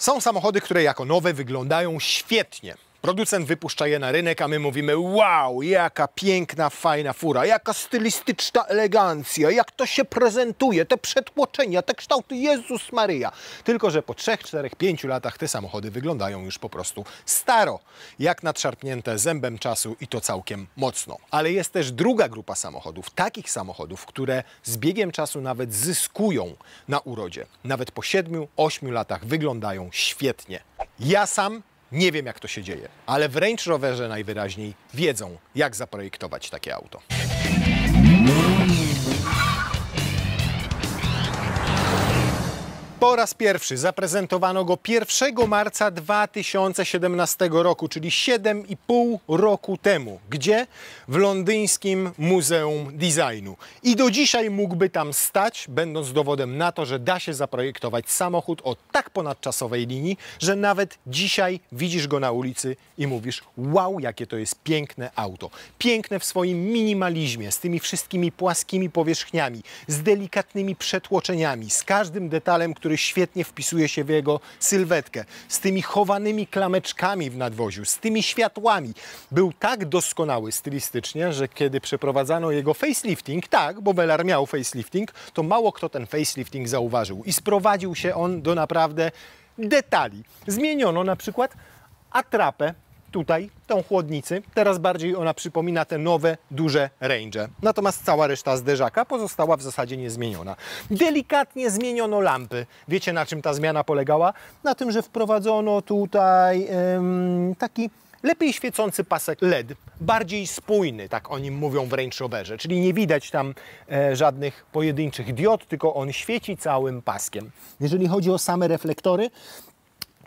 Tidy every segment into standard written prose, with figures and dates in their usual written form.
Są samochody, które jako nowe wyglądają świetnie. Producent wypuszcza je na rynek, a my mówimy: wow, jaka piękna, fajna fura, jaka stylistyczna elegancja, jak to się prezentuje, te przetłoczenia, te kształty, Jezus Maryja. Tylko że po 3, 4, 5 latach te samochody wyglądają już po prostu staro, jak nadszarpnięte zębem czasu i to całkiem mocno. Ale jest też druga grupa samochodów, takich samochodów, które z biegiem czasu nawet zyskują na urodzie. Nawet po 7, 8 latach wyglądają świetnie. Ja sam nie wiem, jak to się dzieje, ale w Range Roverze najwyraźniej wiedzą, jak zaprojektować takie auto. Po raz pierwszy zaprezentowano go 1 marca 2017 roku, czyli 7,5 roku temu. Gdzie? W londyńskim Muzeum Designu. I do dzisiaj mógłby tam stać, będąc dowodem na to, że da się zaprojektować samochód o tak ponadczasowej linii, że nawet dzisiaj widzisz go na ulicy i mówisz: wow, jakie to jest piękne auto. Piękne w swoim minimalizmie, z tymi wszystkimi płaskimi powierzchniami, z delikatnymi przetłoczeniami, z każdym detalem, który świetnie wpisuje się w jego sylwetkę, z tymi chowanymi klameczkami w nadwoziu, z tymi światłami. Był tak doskonały stylistycznie, że kiedy przeprowadzano jego facelifting, tak, bo Velar miał facelifting, to mało kto ten facelifting zauważył i sprowadził się on do naprawdę detali. Zmieniono na przykład atrapę tutaj, tą chłodnicy. Teraz bardziej ona przypomina te nowe, duże Range'e. Natomiast cała reszta zderzaka pozostała w zasadzie niezmieniona. Delikatnie zmieniono lampy. Wiecie, na czym ta zmiana polegała? Na tym, że wprowadzono tutaj taki lepiej świecący pasek LED, bardziej spójny, tak o nim mówią w Range Roverze, czyli nie widać tam żadnych pojedynczych diod, tylko on świeci całym paskiem. Jeżeli chodzi o same reflektory,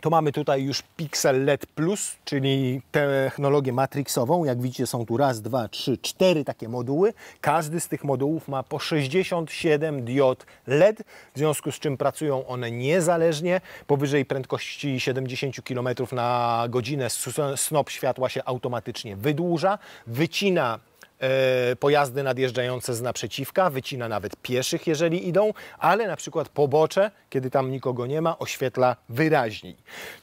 to mamy tutaj już Pixel LED Plus, czyli technologię matrixową. Jak widzicie, są tu 1, 2, 3, 4 takie moduły. Każdy z tych modułów ma po 67 diod LED, w związku z czym pracują one niezależnie. Powyżej prędkości 70 km na godzinę snop światła się automatycznie wydłuża, wycina pojazdy nadjeżdżające z naprzeciwka, wycina nawet pieszych, jeżeli idą, ale na przykład pobocze, kiedy tam nikogo nie ma, oświetla wyraźniej.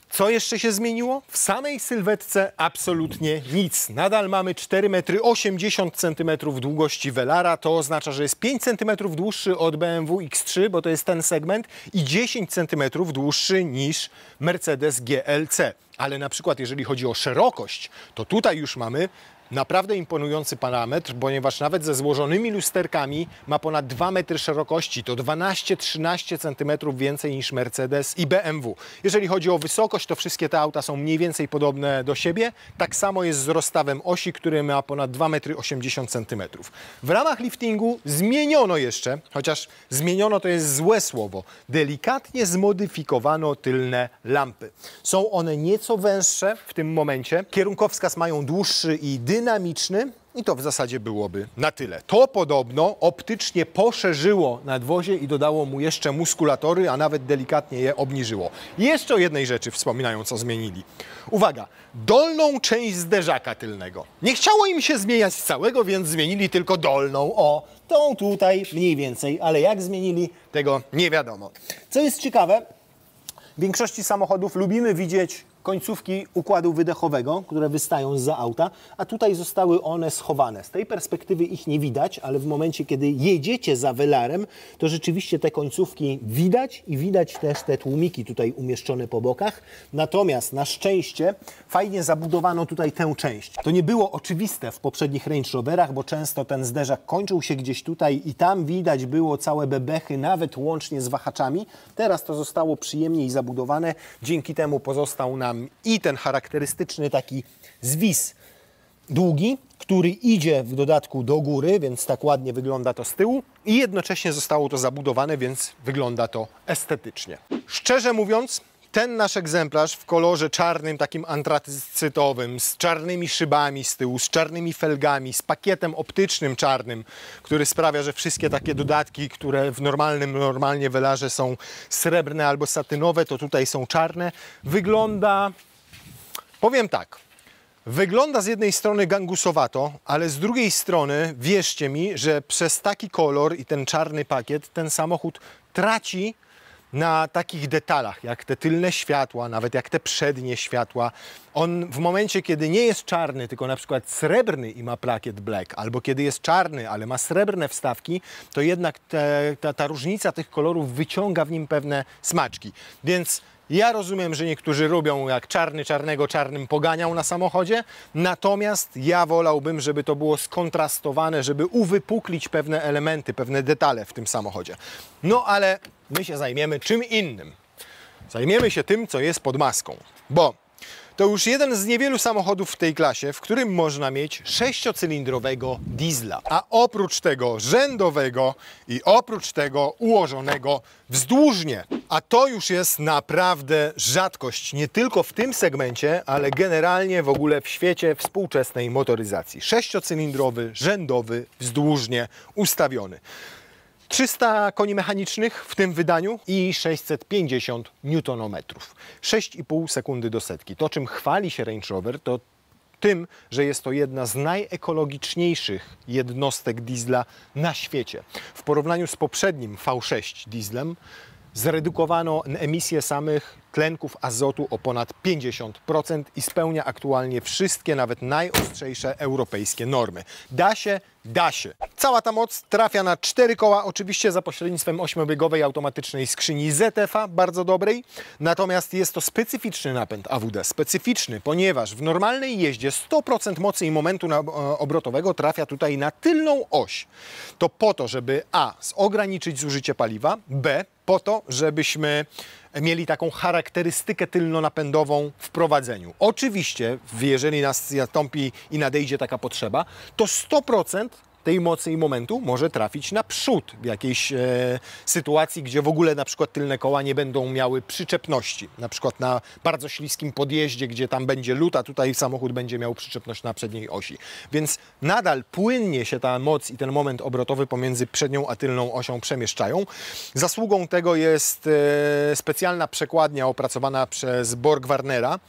Co jeszcze się zmieniło? W samej sylwetce absolutnie nic. Nadal mamy 4,80 m długości Velara, to oznacza, że jest 5 cm dłuższy od BMW X3, bo to jest ten segment, i 10 cm dłuższy niż Mercedes GLC. Ale na przykład jeżeli chodzi o szerokość, to tutaj już mamy naprawdę imponujący parametr, ponieważ nawet ze złożonymi lusterkami ma ponad 2 metry szerokości, to 12-13 cm więcej niż Mercedes i BMW. Jeżeli chodzi o wysokość, to wszystkie te auta są mniej więcej podobne do siebie. Tak samo jest z rozstawem osi, który ma ponad 2,80 m. W ramach liftingu zmieniono jeszcze, chociaż zmieniono to jest złe słowo, delikatnie zmodyfikowano tylne lampy. Są one nieco węższe w tym momencie. Kierunkowskaz mają dłuższy i dynamiczny i to w zasadzie byłoby na tyle. To podobno optycznie poszerzyło nadwozie i dodało mu jeszcze muskulatory, a nawet delikatnie je obniżyło. Jeszcze o jednej rzeczy wspominając, co zmienili. Uwaga, dolną część zderzaka tylnego. Nie chciało im się zmieniać z całego, więc zmienili tylko dolną. O, tą tutaj mniej więcej, ale jak zmienili, tego nie wiadomo. Co jest ciekawe, w większości samochodów lubimy widzieć końcówki układu wydechowego, które wystają zza auta, a tutaj zostały one schowane. Z tej perspektywy ich nie widać, ale w momencie, kiedy jedziecie za Velarem, to rzeczywiście te końcówki widać i widać też te tłumiki tutaj umieszczone po bokach. Natomiast na szczęście fajnie zabudowano tutaj tę część. To nie było oczywiste w poprzednich Range Roverach, bo często ten zderzak kończył się gdzieś tutaj i tam widać było całe bebechy, nawet łącznie z wahaczami. Teraz to zostało przyjemniej zabudowane. Dzięki temu pozostał nam i ten charakterystyczny taki zwis długi, który idzie w dodatku do góry, więc tak ładnie wygląda to z tyłu i jednocześnie zostało to zabudowane, więc wygląda to estetycznie. Szczerze mówiąc, ten nasz egzemplarz w kolorze czarnym, takim antracytowym, z czarnymi szybami z tyłu, z czarnymi felgami, z pakietem optycznym czarnym, który sprawia, że wszystkie takie dodatki, które w normalnie Velarze są srebrne albo satynowe, to tutaj są czarne. Wygląda, powiem tak, wygląda z jednej strony gangusowato, ale z drugiej strony wierzcie mi, że przez taki kolor i ten czarny pakiet ten samochód traci na takich detalach, jak te tylne światła, nawet jak te przednie światła. On w momencie, kiedy nie jest czarny, tylko na przykład srebrny i ma plakiet black, albo kiedy jest czarny, ale ma srebrne wstawki, to jednak ta różnica tych kolorów wyciąga w nim pewne smaczki. Więc ja rozumiem, że niektórzy lubią, jak czarny czarnego czarnym poganiał na samochodzie, natomiast ja wolałbym, żeby to było skontrastowane, żeby uwypuklić pewne elementy, pewne detale w tym samochodzie. No ale my się zajmiemy czym innym. Zajmiemy się tym, co jest pod maską, bo to już jeden z niewielu samochodów w tej klasie, w którym można mieć 6-cylindrowego diesla. A oprócz tego rzędowego i oprócz tego ułożonego wzdłużnie. A to już jest naprawdę rzadkość, nie tylko w tym segmencie, ale generalnie w ogóle w świecie współczesnej motoryzacji. 6-cylindrowy, rzędowy, wzdłużnie ustawiony. 300 koni mechanicznych w tym wydaniu i 650 Nm. 6,5 sekundy do setki. To, czym chwali się Range Rover, to tym, że jest to jedna z najekologiczniejszych jednostek diesla na świecie. W porównaniu z poprzednim V6 dieslem zredukowano emisję samych tlenków azotu o ponad 50% i spełnia aktualnie wszystkie, nawet najostrzejsze europejskie normy. Da się, da się. Cała ta moc trafia na 4 koła, oczywiście za pośrednictwem 8-biegowej automatycznej skrzyni ZF-a, bardzo dobrej. Natomiast jest to specyficzny napęd AWD, specyficzny, ponieważ w normalnej jeździe 100% mocy i momentu obrotowego trafia tutaj na tylną oś. To po to, żeby a. ograniczyć zużycie paliwa, b. po to, żebyśmy mieli taką charakterystykę tylnonapędową w prowadzeniu. Oczywiście, jeżeli nastąpi i nadejdzie taka potrzeba, to 100% tej mocy i momentu może trafić na przód w jakiejś sytuacji, gdzie w ogóle na przykład tylne koła nie będą miały przyczepności. Na przykład na bardzo śliskim podjeździe, gdzie tam będzie lód, a tutaj samochód będzie miał przyczepność na przedniej osi. Więc nadal płynnie się ta moc i ten moment obrotowy pomiędzy przednią a tylną osią przemieszczają. Zasługą tego jest specjalna przekładnia opracowana przez Borg-Warnera,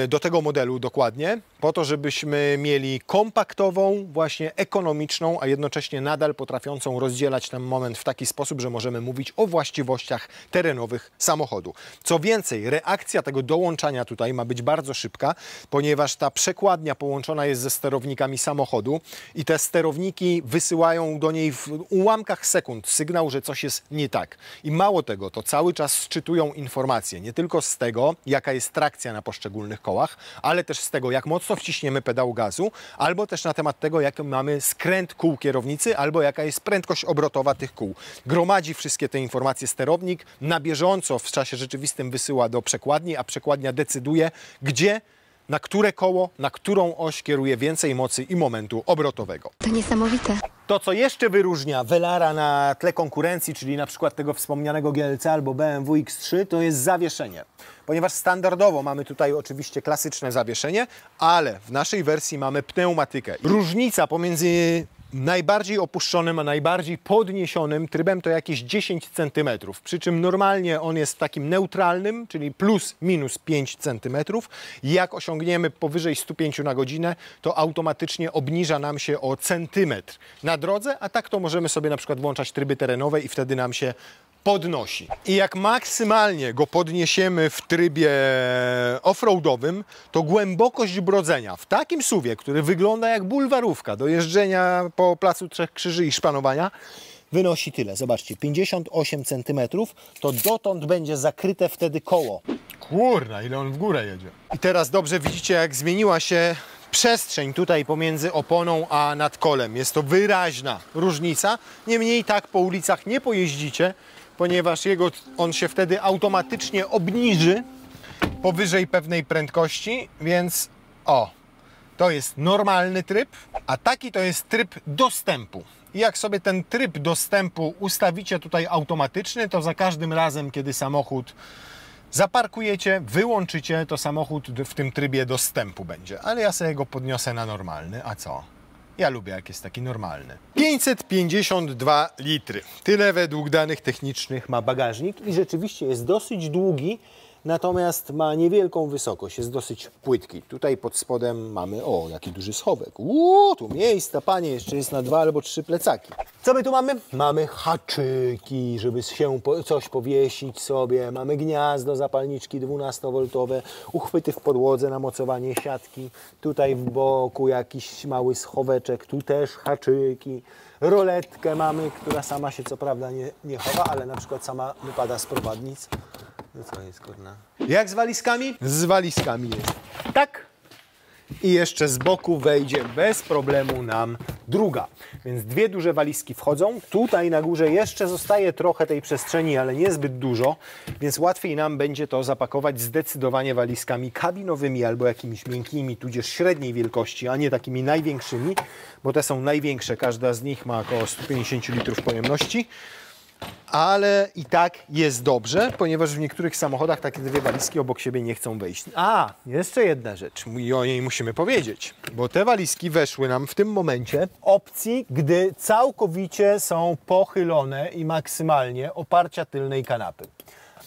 do tego modelu dokładnie, po to, żebyśmy mieli kompaktową, właśnie ekonomiczną, a jednocześnie nadal potrafiącą rozdzielać ten moment w taki sposób, że możemy mówić o właściwościach terenowych samochodu. Co więcej, reakcja tego dołączania tutaj ma być bardzo szybka, ponieważ ta przekładnia połączona jest ze sterownikami samochodu i te sterowniki wysyłają do niej w ułamkach sekund sygnał, że coś jest nie tak. I mało tego, to cały czas sczytują informacje, nie tylko z tego, jaka jest trakcja na poszczególnych kołach, ale też z tego, jak mocno wciśniemy pedał gazu, albo też na temat tego, jaki mamy skręt kół kierownicy, albo jaka jest prędkość obrotowa tych kół. Gromadzi wszystkie te informacje sterownik, na bieżąco w czasie rzeczywistym wysyła do przekładni, a przekładnia decyduje, gdzie, na które koło, na którą oś kieruje więcej mocy i momentu obrotowego. To niesamowite. To, co jeszcze wyróżnia Velara na tle konkurencji, czyli na przykład tego wspomnianego GLC albo BMW X3, to jest zawieszenie. Ponieważ standardowo mamy tutaj oczywiście klasyczne zawieszenie, ale w naszej wersji mamy pneumatykę. Różnica pomiędzy najbardziej opuszczonym, a najbardziej podniesionym trybem to jakieś 10 cm. Przy czym normalnie on jest takim neutralnym, czyli plus minus 5 cm. Jak osiągniemy powyżej 105 na godzinę, to automatycznie obniża nam się o centymetr na drodze, a tak to możemy sobie na przykład włączać tryby terenowe i wtedy nam się podnosi. I jak maksymalnie go podniesiemy w trybie offroadowym, to głębokość brodzenia w takim SUV-ie, który wygląda jak bulwarówka do jeżdżenia po Placu Trzech Krzyży i szpanowania, wynosi tyle. Zobaczcie, 58 cm, to dotąd będzie zakryte wtedy koło. Kurna, ile on w górę jedzie. I teraz dobrze widzicie, jak zmieniła się przestrzeń tutaj pomiędzy oponą a nadkolem. Jest to wyraźna różnica. Niemniej tak po ulicach nie pojeździcie, ponieważ on się wtedy automatycznie obniży powyżej pewnej prędkości, więc to jest normalny tryb, a taki to jest tryb dostępu. I jak sobie ten tryb dostępu ustawicie tutaj automatyczny, to za każdym razem, kiedy samochód zaparkujecie, wyłączycie, to samochód w tym trybie dostępu będzie. Ale ja sobie go podniosę na normalny, a co? Ja lubię, jak jest taki normalny. 552 litry. Tyle według danych technicznych ma bagażnik i rzeczywiście jest dosyć długi, natomiast ma niewielką wysokość, jest dosyć płytki. Tutaj pod spodem mamy, o, jaki duży schowek. Tu miejsca, panie, jeszcze jest na 2 albo 3 plecaki. Co my tu mamy? Mamy haczyki, żeby się coś powiesić sobie. Mamy gniazdo, zapalniczki 12V, uchwyty w podłodze na mocowanie siatki. Tutaj w boku jakiś mały schoweczek, tu też haczyki. Roletkę mamy, która sama się co prawda nie chowa, ale na przykład sama wypada z prowadnic. No co jest, kurna? Jak z walizkami? Z walizkami jest tak. I jeszcze z boku wejdzie bez problemu nam druga. Więc 2 duże walizki wchodzą. Tutaj na górze jeszcze zostaje trochę tej przestrzeni, ale niezbyt dużo, więc łatwiej nam będzie to zapakować zdecydowanie walizkami kabinowymi albo jakimiś miękkimi, tudzież średniej wielkości, a nie takimi największymi, bo te są największe. Każda z nich ma około 150 litrów pojemności. Ale i tak jest dobrze, ponieważ w niektórych samochodach takie 2 walizki obok siebie nie chcą wejść. A, jeszcze jedna rzecz, i o niej musimy powiedzieć, bo te walizki weszły nam w tym momencie w opcji, gdy całkowicie są pochylone i maksymalnie oparcia tylnej kanapy.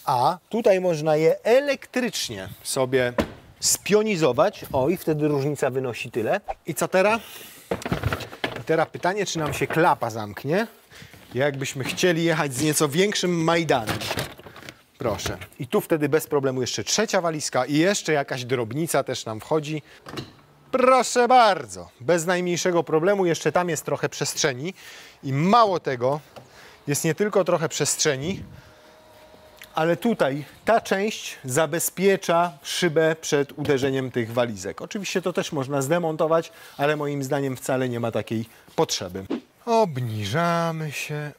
A tutaj można je elektrycznie sobie spionizować, o i wtedy różnica wynosi tyle. I co teraz? I teraz pytanie, czy nam się klapa zamknie? Jakbyśmy chcieli jechać z nieco większym Majdanem. Proszę. I tu wtedy bez problemu jeszcze 3. walizka i jeszcze jakaś drobnica też nam wchodzi. Proszę bardzo. Bez najmniejszego problemu. Jeszcze tam jest trochę przestrzeni. I mało tego, jest nie tylko trochę przestrzeni, ale tutaj ta część zabezpiecza szybę przed uderzeniem tych walizek. Oczywiście to też można zdemontować, ale moim zdaniem wcale nie ma takiej potrzeby. Obniżamy się.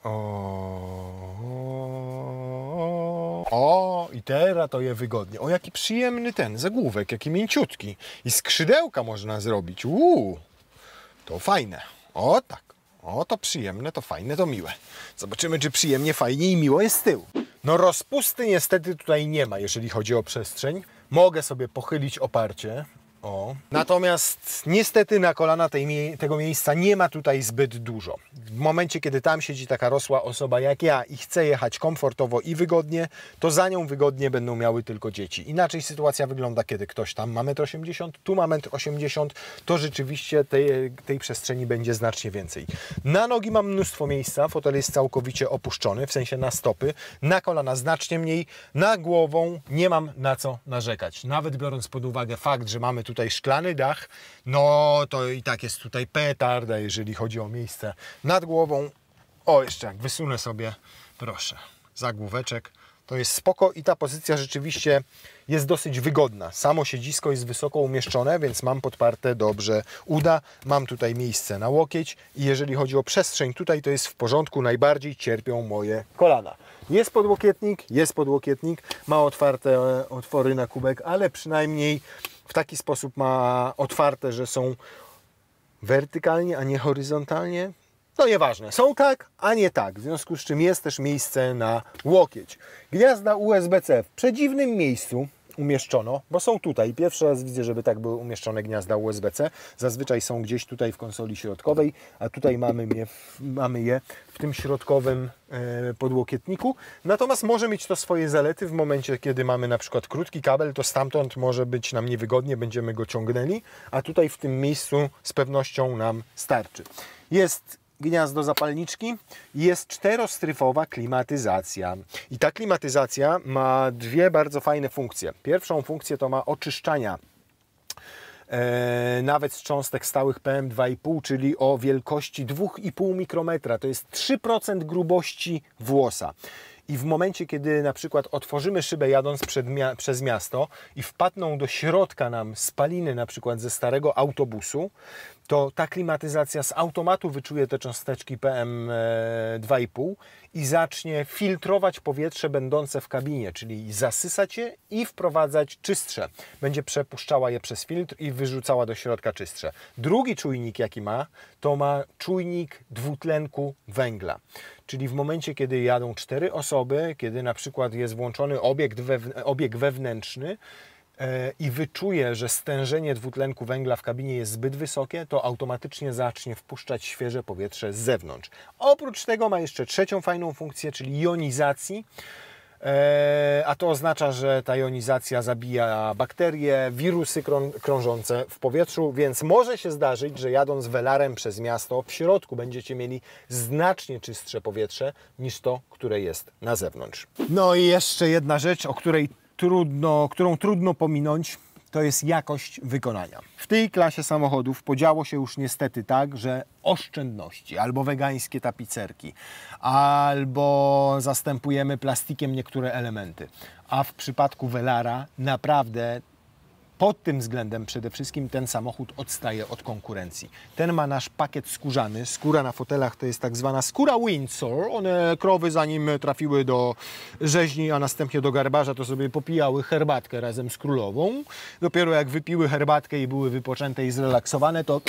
O, i teraz to je wygodnie. O, jaki przyjemny ten zagłówek, jaki mięciutki. I skrzydełka można zrobić. To fajne. O tak. O, to przyjemne, to fajne, to miłe. Zobaczymy, czy przyjemnie, fajnie i miło jest z tyłu. No rozpusty niestety tutaj nie ma, jeżeli chodzi o przestrzeń. Mogę sobie pochylić oparcie. O. Natomiast niestety na kolana tego miejsca nie ma tutaj zbyt dużo. W momencie, kiedy tam siedzi taka rosła osoba jak ja i chce jechać komfortowo i wygodnie, to za nią wygodnie będą miały tylko dzieci. Inaczej sytuacja wygląda, kiedy ktoś tam ma 1,80 m, tu ma 1,80 m, to rzeczywiście tej przestrzeni będzie znacznie więcej. Na nogi mam mnóstwo miejsca, fotel jest całkowicie opuszczony, w sensie na stopy, na kolana znacznie mniej, na głową nie mam na co narzekać. Nawet biorąc pod uwagę fakt, że mamy tutaj szklany dach, no to i tak jest tutaj petarda, jeżeli chodzi o miejsce nad głową. O, jeszcze jak wysunę sobie, proszę, zagłóweczek, to jest spoko i ta pozycja rzeczywiście jest dosyć wygodna. Samo siedzisko jest wysoko umieszczone, więc mam podparte dobrze uda, mam tutaj miejsce na łokieć i jeżeli chodzi o przestrzeń, tutaj to jest w porządku, najbardziej cierpią moje kolana. Jest podłokietnik, ma otwarte otwory na kubek, ale przynajmniej w taki sposób ma otwarte, że są wertykalnie, a nie horyzontalnie. To nieważne, są tak, a nie tak, w związku z czym jest też miejsce na łokieć. Gniazda USB-C w przedziwnym miejscu umieszczono, bo są tutaj. Pierwszy raz widzę, żeby tak były umieszczone gniazda USB-C. Zazwyczaj są gdzieś tutaj w konsoli środkowej, a tutaj mamy je w tym środkowym podłokietniku. Natomiast może mieć to swoje zalety w momencie, kiedy mamy na przykład krótki kabel, to stamtąd może być nam niewygodnie, będziemy go ciągnęli, a tutaj w tym miejscu z pewnością nam starczy. Jest gniazdo zapalniczki, jest 4-stryfowa klimatyzacja. I ta klimatyzacja ma 2 bardzo fajne funkcje. Pierwszą funkcję to ma oczyszczania nawet z cząstek stałych PM2,5, czyli o wielkości 2,5 mikrometra. To jest 3% grubości włosa. I w momencie, kiedy na przykład otworzymy szybę jadąc przez miasto i wpadną do środka nam spaliny na przykład ze starego autobusu, to ta klimatyzacja z automatu wyczuje te cząsteczki PM2,5 i zacznie filtrować powietrze będące w kabinie, czyli zasysać je i wprowadzać czystsze. Będzie przepuszczała je przez filtr i wyrzucała do środka czystsze. Drugi czujnik, jaki ma, to ma czujnik dwutlenku węgla. Czyli w momencie, kiedy jadą 4 osoby, kiedy na przykład jest włączony obieg wewnętrzny, i wyczuje, że stężenie dwutlenku węgla w kabinie jest zbyt wysokie, to automatycznie zacznie wpuszczać świeże powietrze z zewnątrz. Oprócz tego ma jeszcze trzecią fajną funkcję, czyli jonizacji. A to oznacza, że ta jonizacja zabija bakterie, wirusy krążące w powietrzu, więc może się zdarzyć, że jadąc welarem przez miasto, w środku będziecie mieli znacznie czystsze powietrze niż to, które jest na zewnątrz. No i jeszcze jedna rzecz, którą trudno pominąć, to jest jakość wykonania. W tej klasie samochodów podziało się już niestety tak, że oszczędności, albo wegańskie tapicerki, albo zastępujemy plastikiem niektóre elementy. A w przypadku Velara naprawdę pod tym względem przede wszystkim ten samochód odstaje od konkurencji. Ten ma nasz pakiet skórzany. Skóra na fotelach to jest tak zwana skóra Windsor. One, krowy, zanim trafiły do rzeźni, a następnie do garbarza, to sobie popijały herbatkę razem z królową. Dopiero jak wypiły herbatkę i były wypoczęte i zrelaksowane, to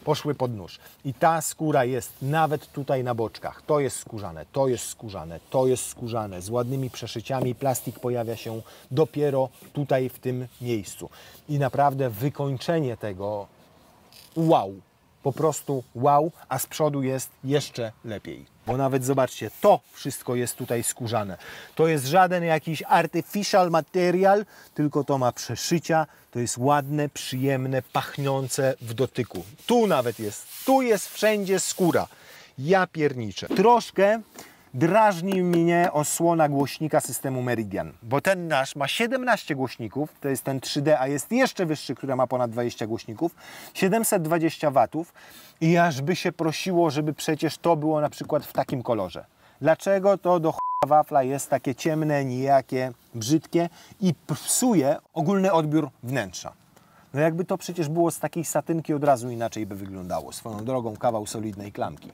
poszły pod nóż. I ta skóra jest nawet tutaj na boczkach. To jest skórzane, to jest skórzane, to jest skórzane. Z ładnymi przeszyciami. Plastik pojawia się dopiero tutaj, w tym miejscu. I naprawdę wykończenie tego wow. Po prostu wow, a z przodu jest jeszcze lepiej. Bo nawet zobaczcie, to wszystko jest tutaj skórzane. To jest żaden jakiś artificial material, tylko to ma przeszycia. To jest ładne, przyjemne, pachnące w dotyku. Tu nawet jest, tu jest wszędzie skóra. Ja pierniczę. Troszkę drażni mnie osłona głośnika systemu Meridian, bo ten nasz ma 17 głośników, to jest ten 3D, a jest jeszcze wyższy, który ma ponad 20 głośników, 720 W i aż by się prosiło, żeby przecież to było na przykład w takim kolorze. Dlaczego to do wafla jest takie ciemne, nijakie, brzydkie i psuje ogólny odbiór wnętrza? No jakby to przecież było z takiej satynki, od razu inaczej by wyglądało. Swoją drogą kawał solidnej klamki.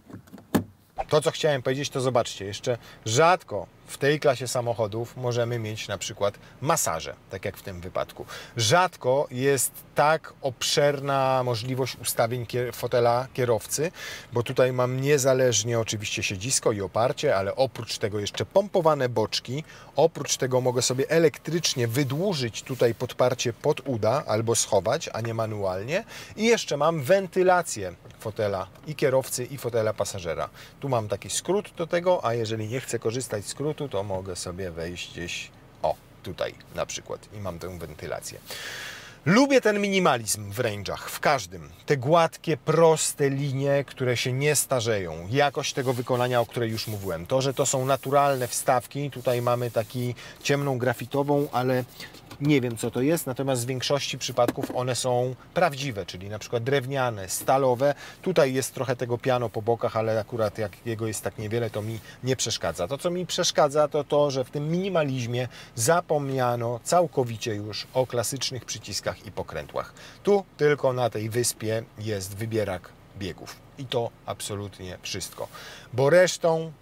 To, co chciałem powiedzieć, to zobaczcie, jeszcze rzadko w tej klasie samochodów możemy mieć na przykład masaże, tak jak w tym wypadku. Rzadko jest tak obszerna możliwość ustawień fotela kierowcy, bo tutaj mam niezależnie oczywiście siedzisko i oparcie, ale oprócz tego jeszcze pompowane boczki. Oprócz tego mogę sobie elektrycznie wydłużyć tutaj podparcie pod uda albo schować, a nie manualnie. I jeszcze mam wentylację fotela i kierowcy, i fotela pasażera. Tu mam taki skrót do tego, a jeżeli nie chcę korzystać z skrótu, to mogę sobie wejść gdzieś, o, tutaj na przykład, i mam tę wentylację. Lubię ten minimalizm w range'ach, w każdym. Te gładkie, proste linie, które się nie starzeją. Jakość tego wykonania, o której już mówiłem. To, że to są naturalne wstawki. Tutaj mamy taki ciemną grafitową, ale nie wiem, co to jest. Natomiast w większości przypadków one są prawdziwe, czyli na przykład drewniane, stalowe. Tutaj jest trochę tego piano po bokach, ale akurat jak jego jest tak niewiele, to mi nie przeszkadza. To, co mi przeszkadza, to to, że w tym minimalizmie zapomniano całkowicie już o klasycznych przyciskach i pokrętłach. Tu tylko na tej wyspie jest wybierak biegów. I to absolutnie wszystko. Bo resztą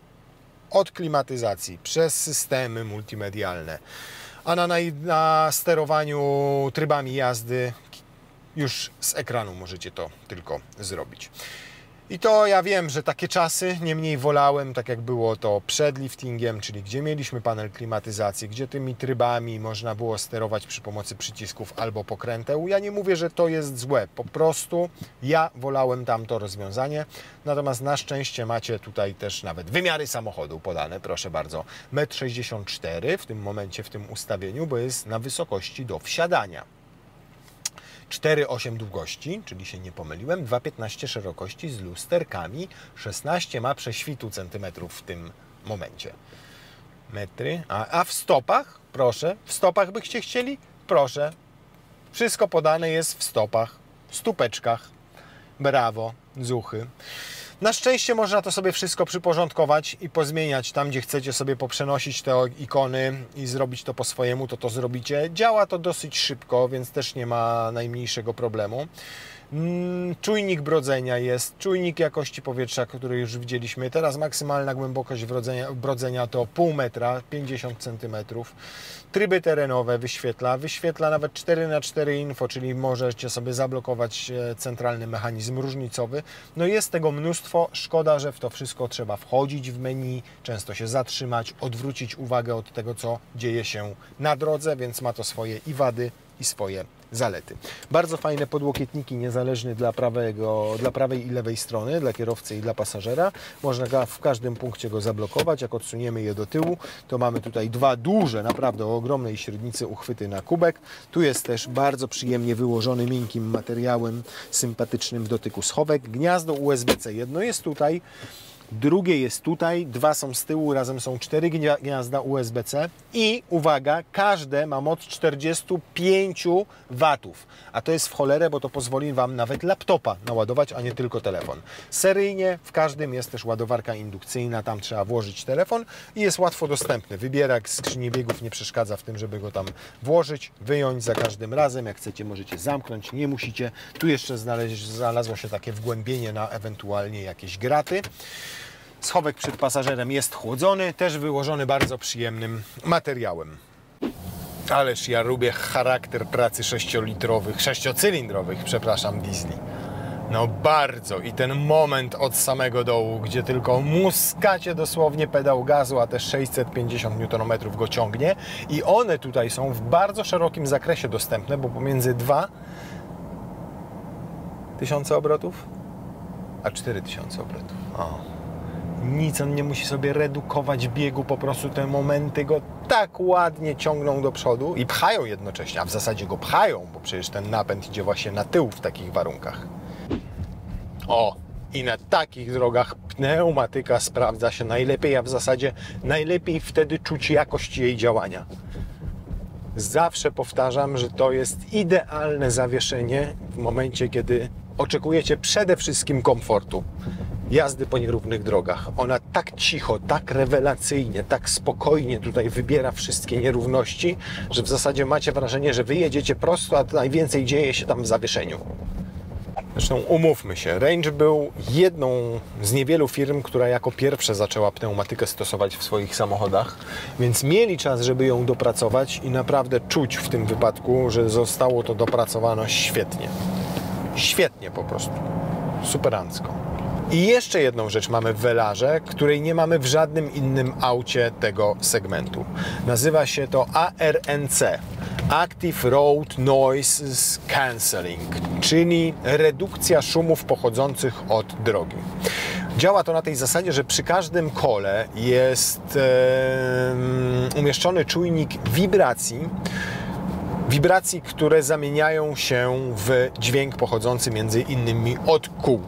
od klimatyzacji przez systemy multimedialne, a na sterowaniu trybami jazdy już z ekranu możecie to tylko zrobić. I to ja wiem, że takie czasy, niemniej wolałem, tak jak było to przed liftingiem, czyli gdzie mieliśmy panel klimatyzacji, gdzie tymi trybami można było sterować przy pomocy przycisków albo pokręteł. Ja nie mówię, że to jest złe, po prostu ja wolałem tamto rozwiązanie. Natomiast na szczęście macie tutaj też nawet wymiary samochodu podane, proszę bardzo. 1,64 m w tym momencie, w tym ustawieniu, bo jest na wysokości do wsiadania. 4,8 długości, czyli się nie pomyliłem, 2,15 szerokości z lusterkami, 16 ma prześwitu centymetrów w tym momencie. Metry, a w stopach, proszę, w stopach byście chcieli? Proszę, wszystko podane jest w stopach, w stópeczkach, brawo, zuchy. Na szczęście można to sobie wszystko przyporządkować i pozmieniać tam, gdzie chcecie sobie poprzenosić te ikony i zrobić to po swojemu, to zrobicie. Działa to dosyć szybko, więc też nie ma najmniejszego problemu. Czujnik brodzenia jest, czujnik jakości powietrza, który już widzieliśmy. Teraz maksymalna głębokość brodzenia to 0,5 metra, 50 cm. Tryby terenowe wyświetla nawet 4x4 info, czyli możecie sobie zablokować centralny mechanizm różnicowy. No jest tego mnóstwo, szkoda, że w to wszystko trzeba wchodzić w menu, często się zatrzymać, odwrócić uwagę od tego, co dzieje się na drodze, więc ma to swoje i wady, i swoje zalety. Bardzo fajne podłokietniki niezależne dla prawej i lewej strony, dla kierowcy i dla pasażera. Można w każdym punkcie go zablokować. Jak odsuniemy je do tyłu, to mamy tutaj dwa duże, naprawdę o ogromnej średnicy uchwyty na kubek. Tu jest też bardzo przyjemnie wyłożony miękkim materiałem, sympatycznym w dotyku schowek. Gniazdo USB-C. Jedno jest tutaj, drugie jest tutaj, dwa są z tyłu, razem są 4 gniazda USB-C i uwaga, każde ma moc 45 watów, a to jest w cholerę, bo to pozwoli Wam nawet laptopa naładować, a nie tylko telefon. Seryjnie w każdym jest też ładowarka indukcyjna, tam trzeba włożyć telefon i jest łatwo dostępny. Wybierak skrzyni biegów nie przeszkadza w tym, żeby go tam włożyć, wyjąć za każdym razem. Jak chcecie, możecie zamknąć, nie musicie. Tu jeszcze znalazło się takie wgłębienie na ewentualnie jakieś graty. Schowek przed pasażerem jest chłodzony, też wyłożony bardzo przyjemnym materiałem. Ależ ja lubię charakter pracy 6-cylindrowych, przepraszam, diesli. No bardzo. I ten moment od samego dołu, gdzie tylko muskacie dosłownie pedał gazu, a też 650 Nm go ciągnie. I one tutaj są w bardzo szerokim zakresie dostępne, bo pomiędzy 2000 obrotów a 4000 obrotów. O. Nic on nie musi sobie redukować biegu, po prostu te momenty go tak ładnie ciągną do przodu i pchają jednocześnie, a w zasadzie go pchają, bo przecież ten napęd idzie właśnie na tył w takich warunkach. O, i na takich drogach pneumatyka sprawdza się najlepiej, a w zasadzie najlepiej wtedy czuć jakość jej działania. Zawsze powtarzam, że to jest idealne zawieszenie w momencie, kiedy oczekujecie przede wszystkim komfortu jazdy po nierównych drogach. Ona tak cicho, tak rewelacyjnie, tak spokojnie tutaj wybiera wszystkie nierówności, że w zasadzie macie wrażenie, że wy jedziecie prosto, a najwięcej dzieje się tam w zawieszeniu. Zresztą umówmy się, Range był jedną z niewielu firm, która jako pierwsza zaczęła pneumatykę stosować w swoich samochodach, więc mieli czas, żeby ją dopracować i naprawdę czuć w tym wypadku, że zostało to dopracowane świetnie. Świetnie po prostu. Superancko. I jeszcze jedną rzecz mamy w Velarze, której nie mamy w żadnym innym aucie tego segmentu. Nazywa się to ARNC. Active Road Noise Cancelling, czyli redukcja szumów pochodzących od drogi. Działa to na tej zasadzie, że przy każdym kole jest umieszczony czujnik wibracji, które zamieniają się w dźwięk pochodzący między innymi od kół.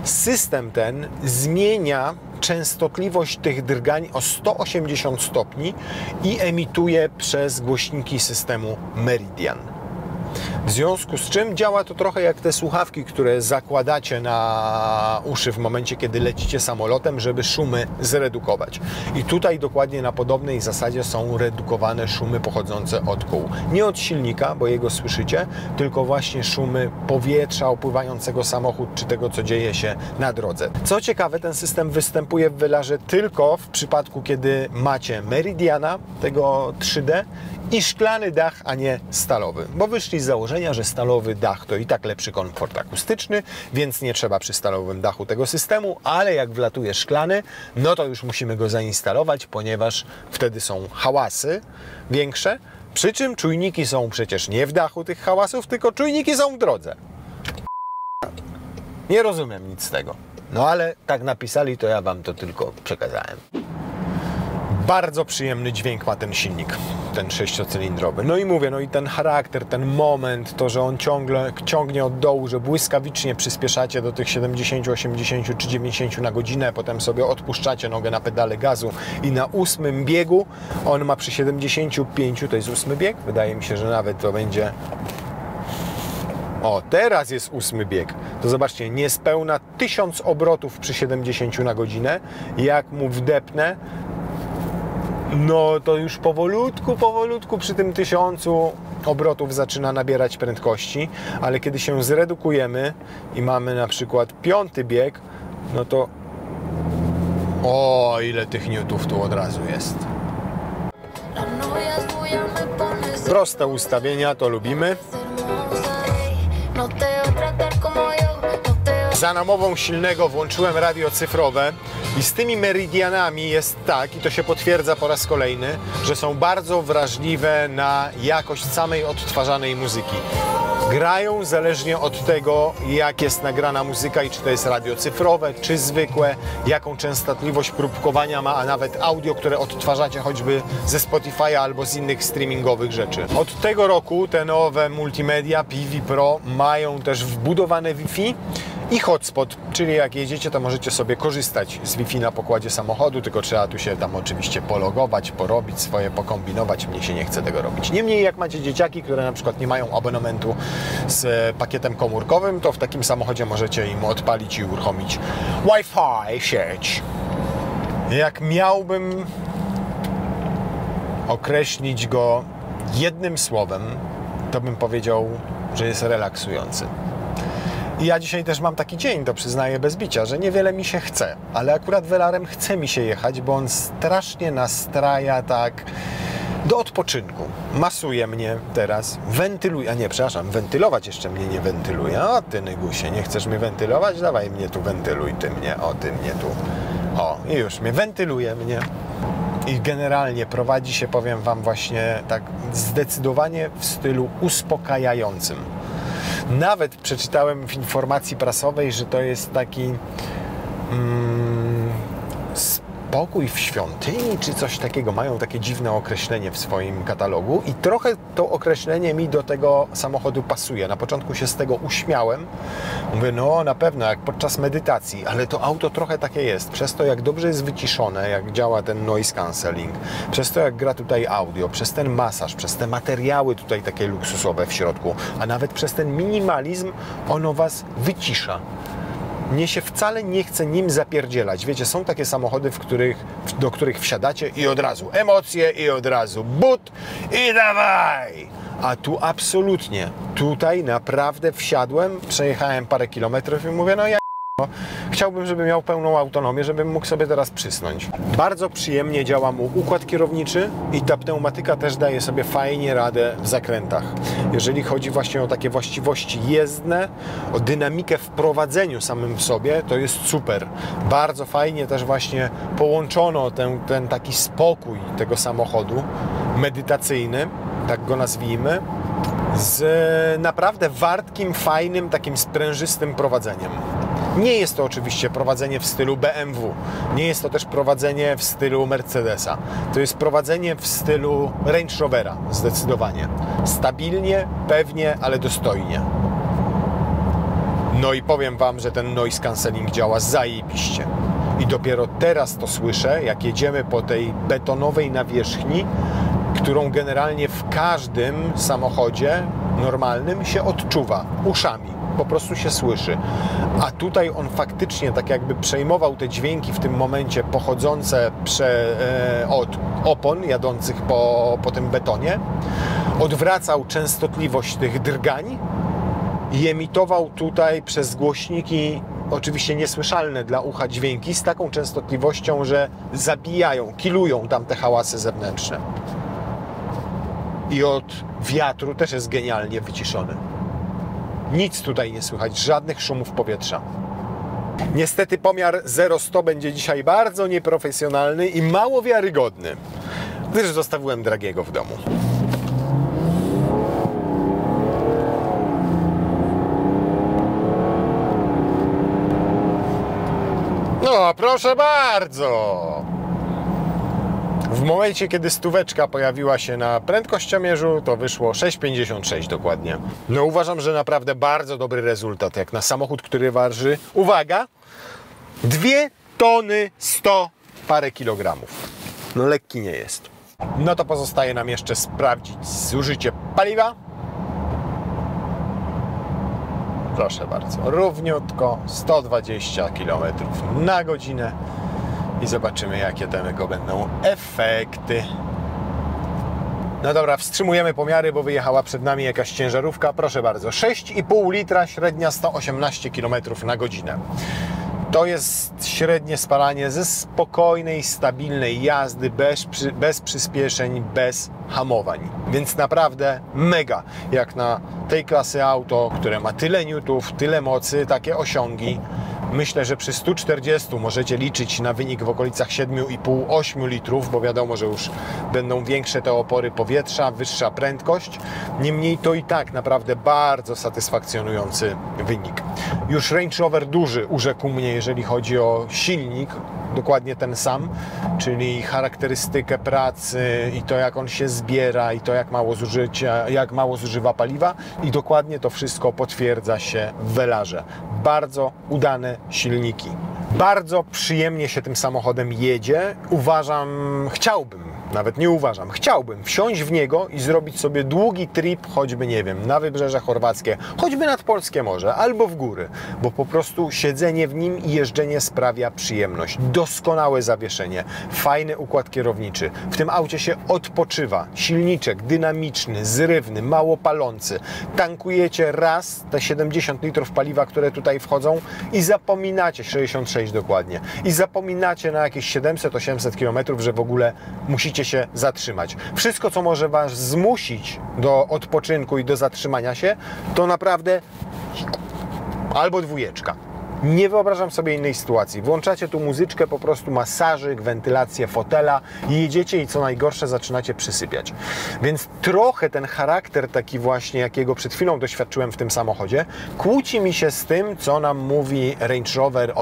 System ten zmienia częstotliwość tych drgań o 180 stopni i emituje przez głośniki systemu Meridian. W związku z czym działa to trochę jak te słuchawki, które zakładacie na uszy w momencie, kiedy lecicie samolotem, żeby szumy zredukować. I tutaj dokładnie na podobnej zasadzie są redukowane szumy pochodzące od kół. Nie od silnika, bo jego słyszycie, tylko właśnie szumy powietrza opływającego samochód, czy tego, co dzieje się na drodze. Co ciekawe, ten system występuje w Velarze tylko w przypadku, kiedy macie Meridiana, tego 3D, i szklany dach, a nie stalowy. Bo wyszli z założenia, że stalowy dach to i tak lepszy komfort akustyczny, więc nie trzeba przy stalowym dachu tego systemu, ale jak wlatuje szklany, no to już musimy go zainstalować, ponieważ wtedy są hałasy większe, przy czym czujniki są przecież nie w dachu tych hałasów, tylko czujniki są w drodze. Nie rozumiem nic z tego. No ale tak napisali, to ja Wam to tylko przekazałem. Bardzo przyjemny dźwięk ma ten silnik, ten 6-cylindrowy. No i mówię, no i ten charakter, ten moment, to, że on ciągle ciągnie od dołu, że błyskawicznie przyspieszacie do tych 70, 80 czy 90 na godzinę, potem sobie odpuszczacie nogę na pedale gazu i na 8 biegu, on ma przy 75, to jest 8 bieg, wydaje mi się, że nawet to będzie... O, teraz jest 8 bieg. To zobaczcie, niespełna 1000 obrotów przy 70 na godzinę. Jak mu wdepnę, no to już powolutku przy tym 1000 obrotów zaczyna nabierać prędkości, ale kiedy się zredukujemy i mamy na przykład 5. bieg, no to o, ile tych newtów tu od razu jest. Proste ustawienia, to lubimy. Za namową silnego włączyłem radio cyfrowe I z tymi meridianami jest tak, i to się potwierdza po raz kolejny, że są bardzo wrażliwe na jakość samej odtwarzanej muzyki. Grają zależnie od tego, jak jest nagrana muzyka i czy to jest radio cyfrowe, czy zwykłe, jaką częstotliwość próbkowania ma, a nawet audio, które odtwarzacie choćby ze Spotify'a albo z innych streamingowych rzeczy. Od tego roku te nowe multimedia Piwi Pro mają też wbudowane Wi-Fi i hotspot, czyli jak jedziecie, to możecie sobie korzystać z Wi-Fi na pokładzie samochodu, tylko trzeba tu się tam oczywiście pologować, porobić swoje, pokombinować. Mnie się nie chce tego robić. Niemniej jak macie dzieciaki, które na przykład nie mają abonamentu z pakietem komórkowym, to w takim samochodzie możecie im odpalić i uruchomić Wi-Fi sieć. Jak miałbym określić go jednym słowem, to bym powiedział, że jest relaksujący. I ja dzisiaj też mam taki dzień, to przyznaję bez bicia, że niewiele mi się chce, ale akurat Velarem chce mi się jechać, bo on strasznie nastraja tak do odpoczynku. Masuje mnie teraz, wentyluje, a nie, przepraszam, wentylować jeszcze mnie nie wentyluje. O ty nygusie, nie chcesz mnie wentylować? Dawaj mnie tu wentyluj, ty mnie, o ty mnie tu. O, i już mnie wentyluje mnie. I generalnie prowadzi się, powiem wam, właśnie tak zdecydowanie w stylu uspokajającym. Nawet przeczytałem w informacji prasowej, że to jest taki spokój w świątyni, czy coś takiego. Mają takie dziwne określenie w swoim katalogu i trochę to określenie mi do tego samochodu pasuje. Na początku się z tego uśmiałem. Mówię, no na pewno, jak podczas medytacji, ale to auto trochę takie jest. Przez to, jak dobrze jest wyciszone, jak działa ten noise cancelling, przez to, jak gra tutaj audio, przez ten masaż, przez te materiały tutaj takie luksusowe w środku, a nawet przez ten minimalizm, ono was wycisza. Mnie się wcale nie chce nim zapierdzielać. Wiecie, są takie samochody, do których wsiadacie i od razu emocje, i od razu but i dawaj! A tu absolutnie. Tutaj naprawdę wsiadłem, przejechałem parę kilometrów i mówię, no ja chciałbym, żeby miał pełną autonomię, żebym mógł sobie teraz przysnąć. Bardzo przyjemnie działa mu układ kierowniczy i ta pneumatyka też daje sobie fajnie radę w zakrętach. Jeżeli chodzi właśnie o takie właściwości jezdne, o dynamikę w prowadzeniu samym w sobie, to jest super. Bardzo fajnie też właśnie połączono ten taki spokój tego samochodu, medytacyjny, tak go nazwijmy, z naprawdę wartkim, fajnym, takim sprężystym prowadzeniem. Nie jest to oczywiście prowadzenie w stylu BMW, nie jest to też prowadzenie w stylu Mercedesa. To jest prowadzenie w stylu Range Rovera, zdecydowanie. Stabilnie, pewnie, ale dostojnie. No i powiem wam, że ten noise cancelling działa zajebiście. I dopiero teraz to słyszę, jak jedziemy po tej betonowej nawierzchni, którą generalnie w każdym samochodzie normalnym się odczuwa uszami. Po prostu się słyszy. A tutaj on faktycznie tak jakby przejmował te dźwięki w tym momencie pochodzące od opon jadących po tym betonie, odwracał częstotliwość tych drgań i emitował tutaj przez głośniki oczywiście niesłyszalne dla ucha dźwięki z taką częstotliwością, że zabijają, kilują tam te hałasy zewnętrzne. I od wiatru też jest genialnie wyciszony. Nic tutaj nie słychać, żadnych szumów powietrza. Niestety pomiar 0-100 będzie dzisiaj bardzo nieprofesjonalny i mało wiarygodny, gdyż zostawiłem Dragiego w domu. No, proszę bardzo! W momencie, kiedy stóweczka pojawiła się na prędkościomierzu, to wyszło 6,56 dokładnie. No uważam, że naprawdę bardzo dobry rezultat, jak na samochód, który waży, uwaga, 2 tony 100 parę kilogramów. No lekki nie jest. No to pozostaje nam jeszcze sprawdzić zużycie paliwa. Proszę bardzo, równiutko 120 km na godzinę. I zobaczymy, jakie tego będą efekty. No dobra, wstrzymujemy pomiary, bo wyjechała przed nami jakaś ciężarówka. Proszę bardzo, 6,5 litra, średnia 118 km na godzinę. To jest średnie spalanie ze spokojnej, stabilnej jazdy, bez przyspieszeń, bez hamowań. Więc naprawdę mega, jak na tej klasy auto, które ma tyle newtów, tyle mocy, takie osiągi. Myślę, że przy 140 możecie liczyć na wynik w okolicach 7,5-8 litrów, bo wiadomo, że już będą większe te opory powietrza, wyższa prędkość. Niemniej to i tak naprawdę bardzo satysfakcjonujący wynik. Już Range Rover duży urzekł mnie, jeżeli chodzi o silnik, dokładnie ten sam, czyli charakterystykę pracy i to, jak on się zbiera, i to, jak mało zużywa paliwa, i dokładnie to wszystko potwierdza się w Velarze. Bardzo udane silniki. Bardzo przyjemnie się tym samochodem jedzie. Chciałbym wsiąść w niego i zrobić sobie długi trip, choćby, nie wiem, na Wybrzeże Chorwackie, choćby nad Polskie Morze, albo w góry, bo po prostu siedzenie w nim i jeżdżenie sprawia przyjemność. Doskonałe zawieszenie, fajny układ kierowniczy. W tym aucie się odpoczywa. Silniczek dynamiczny, zrywny, mało palący. Tankujecie raz te 70 litrów paliwa, które tutaj wchodzą, i zapominacie, 66 dokładnie, i zapominacie na jakieś 700-800 km, że w ogóle musicie się zatrzymać. Wszystko, co może Was zmusić do odpoczynku i do zatrzymania się, to naprawdę albo dwójeczka. Nie wyobrażam sobie innej sytuacji. Włączacie tu muzyczkę, po prostu masażyk, wentylację fotela i jedziecie, i co najgorsze, zaczynacie przysypiać. Więc trochę ten charakter taki właśnie, jakiego przed chwilą doświadczyłem w tym samochodzie, kłóci mi się z tym, co nam mówi Range Rover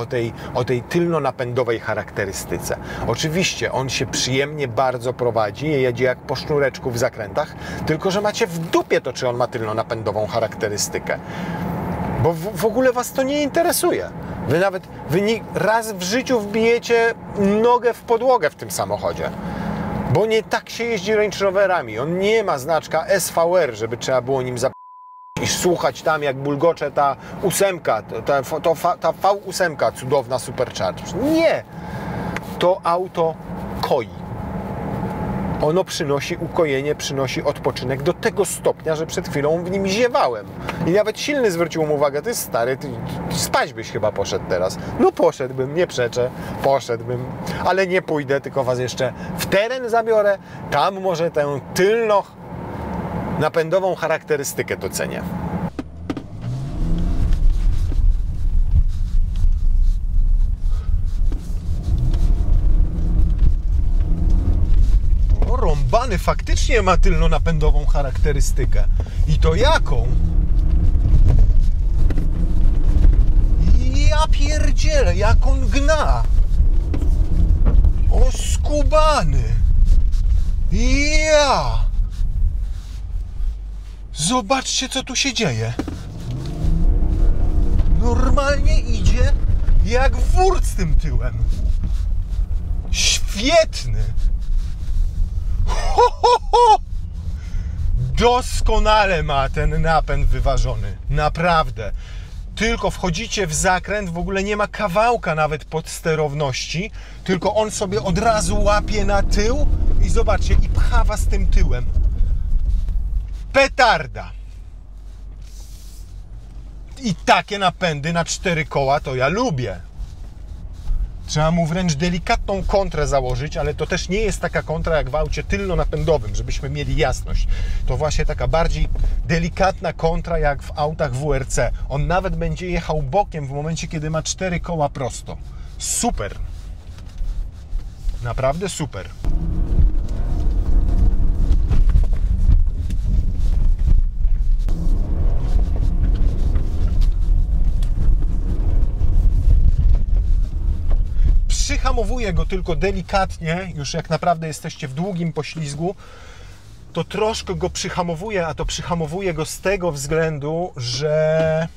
o tej tylnonapędowej charakterystyce. Oczywiście on się przyjemnie bardzo prowadzi, jedzie jak po sznureczku w zakrętach, tylko że macie w dupie to, czy on ma tylnonapędową charakterystykę. Bo w ogóle Was to nie interesuje. Wy raz w życiu wbijecie nogę w podłogę w tym samochodzie. Bo nie tak się jeździ Range Roverami. On nie ma znaczka SVR, żeby trzeba było nim i słuchać tam, jak bulgocze ta ósemka, ta V8 cudowna Supercharge. Nie! To auto koi. Ono przynosi ukojenie, przynosi odpoczynek do tego stopnia, że przed chwilą w nim ziewałem. I nawet silny zwrócił mu uwagę: ty stary, ty spać byś chyba poszedł teraz. No poszedłbym, nie przeczę, poszedłbym, ale nie pójdę, tylko Was jeszcze w teren zabiorę. Tam może tę tylno-napędową charakterystykę docenię. Rąbany faktycznie ma tylnonapędową charakterystykę. I to jaką? Ja pierdzielę, jak on gna! O skubany! Ja! Zobaczcie, co tu się dzieje. Normalnie idzie jak wór z tym tyłem. Świetny! Ho, ho, ho! Doskonale ma ten napęd wyważony. Naprawdę. Tylko wchodzicie w zakręt, w ogóle nie ma kawałka nawet podsterowności, tylko on sobie od razu łapie na tył i zobaczcie, i pcha Was tym tyłem. Petarda. I takie napędy na 4 koła to ja lubię. Trzeba mu wręcz delikatną kontrę założyć, ale to też nie jest taka kontra jak w aucie tylnonapędowym, żebyśmy mieli jasność. To właśnie taka bardziej delikatna kontra jak w autach WRC. On nawet będzie jechał bokiem w momencie, kiedy ma 4 koła prosto. Super! Naprawdę super! Przyhamowuję go tylko delikatnie, już jak naprawdę jesteście w długim poślizgu, to troszkę go przyhamowuję, a to przyhamowuję go z tego względu, że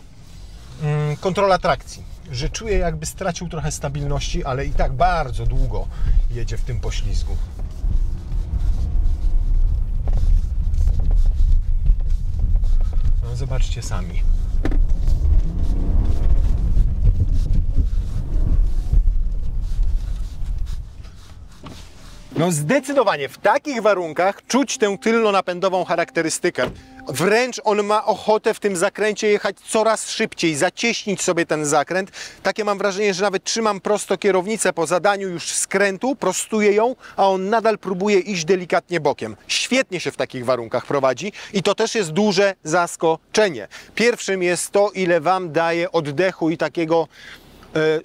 kontrola trakcji, że czuję, jakby stracił trochę stabilności, ale i tak bardzo długo jedzie w tym poślizgu. No, zobaczcie sami. No zdecydowanie w takich warunkach czuć tę tylnonapędową charakterystykę. Wręcz on ma ochotę w tym zakręcie jechać coraz szybciej, zacieśnić sobie ten zakręt. Takie mam wrażenie, że nawet trzymam prosto kierownicę po zadaniu już skrętu, prostuję ją, a on nadal próbuje iść delikatnie bokiem. Świetnie się w takich warunkach prowadzi i to też jest duże zaskoczenie. Pierwszym jest to, ile Wam daje oddechu i takiego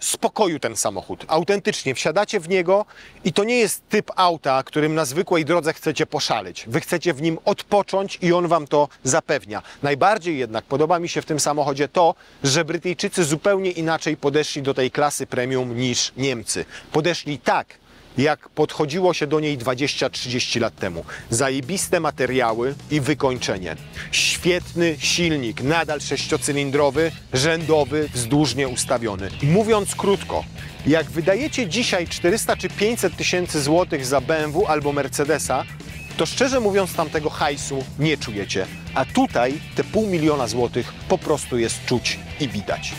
spokoju ten samochód. Autentycznie wsiadacie w niego i to nie jest typ auta, którym na zwykłej drodze chcecie poszaleć. Wy chcecie w nim odpocząć i on wam to zapewnia. Najbardziej jednak podoba mi się w tym samochodzie to, że Brytyjczycy zupełnie inaczej podeszli do tej klasy premium niż Niemcy. Podeszli tak, jak podchodziło się do niej 20-30 lat temu. Zajebiste materiały i wykończenie. Świetny silnik, nadal sześciocylindrowy, rzędowy, wzdłużnie ustawiony. Mówiąc krótko, jak wydajecie dzisiaj 400 czy 500 tysięcy złotych za BMW albo Mercedesa, to szczerze mówiąc tamtego hajsu nie czujecie. A tutaj te 500 000 złotych po prostu jest czuć i widać.